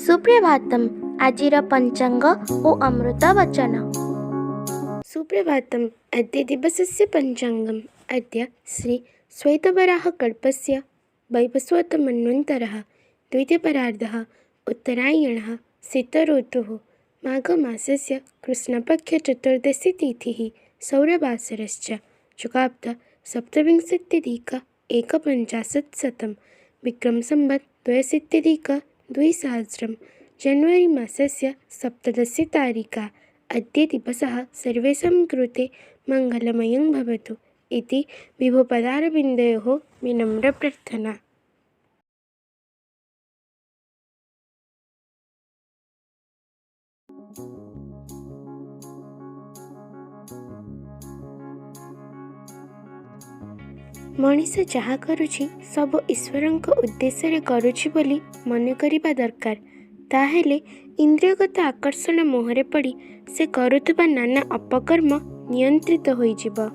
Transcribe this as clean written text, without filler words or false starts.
सुप्रभातम आजिर पंचांग ओ अमृत वचन। सुप्रभातम्। अद्य दिवसस्य पञ्चाङ्गम्। अद्य श्री श्वेतवराहकल्पस्य वैवस्वतमन्वन्तरः द्वितीयपरार्धः उत्तरायणः शीतऋतुः माघमासस्य कृष्णपक्षचतुर्दशी तिथिः सौरवासरश्च युगाब्द सप्तविंशत्यधिक एकपञ्चाशत्शतं विक्रमसंवत् द्व्यशीत्यधिक-द्विसहस्रं जनवरी मासस्य सप्तदशी तारिका। अद्य दिवसः सर्वेषां कृते मङ्गलमयं भवतु इति विभुपदारविन्दयोः विनम्रप्रार्थना। ମଣିଷ ଯାହା କରୁଛି ସବୁ ଈଶ୍ୱରଙ୍କ ଉଦ୍ଦେଶ୍ୟରେ କରୁଛି ବୋଲି ମନେ କରିବା ଦରକାର। ତାହେଲେ ଇନ୍ଦ୍ରିୟଗତ ଆକର୍ଷଣ ମୋହରେ ପଡ଼ି ସେ କରୁଥିବା ନାନା ଅପକର୍ମ ନିୟନ୍ତ୍ରିତ ହୋଇଯିବ।